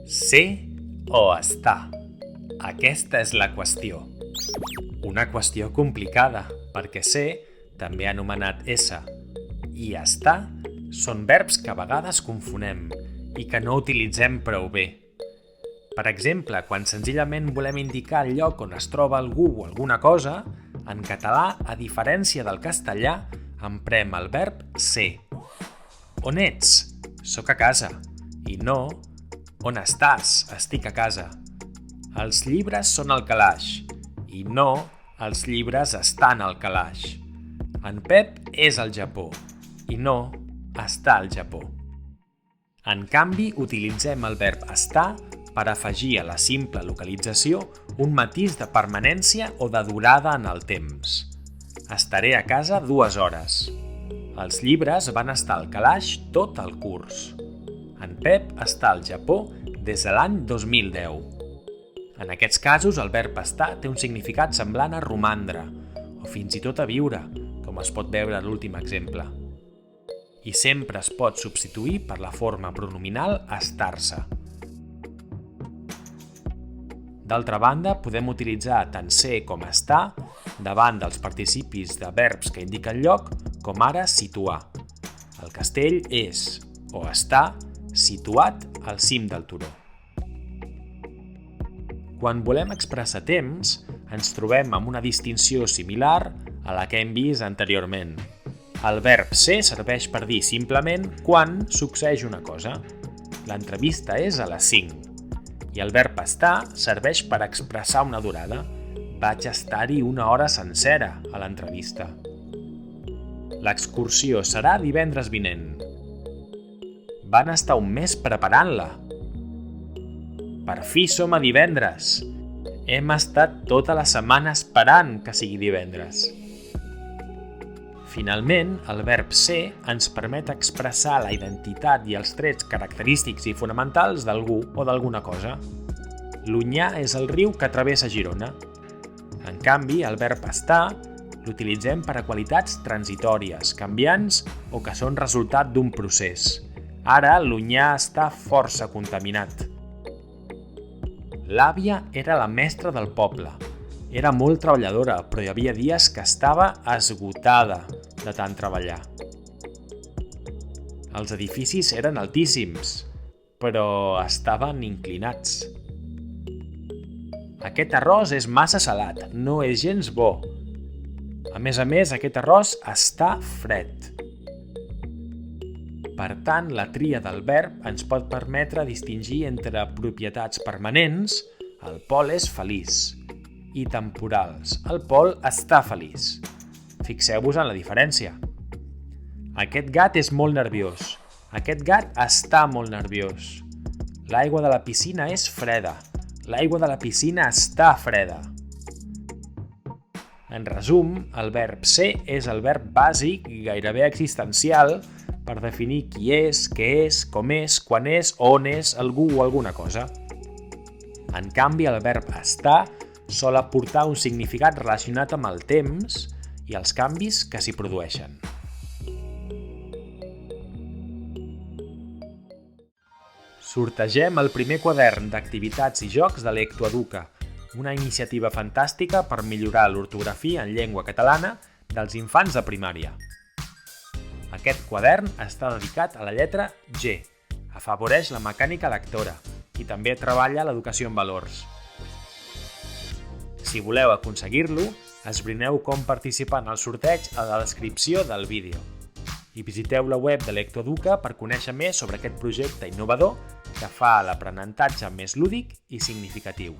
Ser o estar? Aquesta és la qüestió. Una qüestió complicada, perquè ser, també anomenat ésser, i estar són verbs que a vegades confonem i que no utilitzem prou bé. Per exemple, quan senzillament volem indicar el lloc on es troba algú o alguna cosa, en català, a diferència del castellà, emprem el verb ser. On ets? Soc a casa. I no, on estàs? Estic a casa. Els llibres són al calaix. I no, els llibres estan al calaix. En Pep és al Japó. I no, està al Japó. En canvi, utilitzem el verb estar per afegir a la simple localització un matís de permanència o de durada en el temps. Estaré a casa 2 hores. Els llibres van estar al calaix tot el curs. En Pep està al Japó des de l'any 2010. En aquests casos, el verb estar té un significat semblant a romandre, o fins i tot a viure, com es pot veure a l'últim exemple. I sempre es pot substituir per la forma pronominal estar-se. D'altra banda, podem utilitzar tant ser com estar davant dels participis de verbs que indiquen lloc, com ara situar. El castell és, o està, situat al cim del turó. Quan volem expressar temps, ens trobem amb una distinció similar a la que hem vist anteriorment. El verb ser serveix per dir simplement quan succeeix una cosa. L'entrevista és a les 5. I el verb estar serveix per expressar una durada. Vaig estar-hi 1 hora sencera a l'entrevista. L'excursió serà divendres vinent. Van estar 1 mes preparant-la. Per fi som a divendres. Hem estat tota la setmana esperant que sigui divendres. Finalment, el verb ser ens permet expressar la identitat i els trets característics i fonamentals d'algú o d'alguna cosa. L'Onyar és el riu que travessa Girona. En canvi, el verb estar l'utilitzem per a qualitats transitòries, canviants o que són resultat d'un procés. Ara, l'Onyar està força contaminat. L'àvia era la mestra del poble. Era molt treballadora, però hi havia dies que estava esgotada de tant treballar. Els edificis eren altíssims, però estaven inclinats. Aquest arròs és massa salat, no és gens bo. A més, aquest arròs està fred. Per tant, la tria del verb ens pot permetre distingir entre propietats permanents, el Pol és feliç, i temporals, el Pol està feliç. Fixeu-vos en la diferència. Aquest gat és molt nerviós. Aquest gat està molt nerviós. L'aigua de la piscina és freda. L'aigua de la piscina està freda. En resum, el verb ser és el verb bàsic i gairebé existencial per definir qui és, què és, com és, quan és, on és algú o alguna cosa. En canvi, el verb estar sol aportar un significat relacionat amb el temps i els canvis que s'hi produeixen. Sortegem el primer quadern d'activitats i jocs de Lectoeduca, una iniciativa fantàstica per millorar l'ortografia en llengua catalana dels infants de primària. Aquest quadern està dedicat a la lletra G, afavoreix la mecànica lectora i també treballa l'educació en valors. Si voleu aconseguir-lo, esbrineu com participar en el sorteig a la descripció del vídeo. I visiteu la web de Lectoeduca per conèixer més sobre aquest projecte innovador que fa l'aprenentatge més lúdic i significatiu.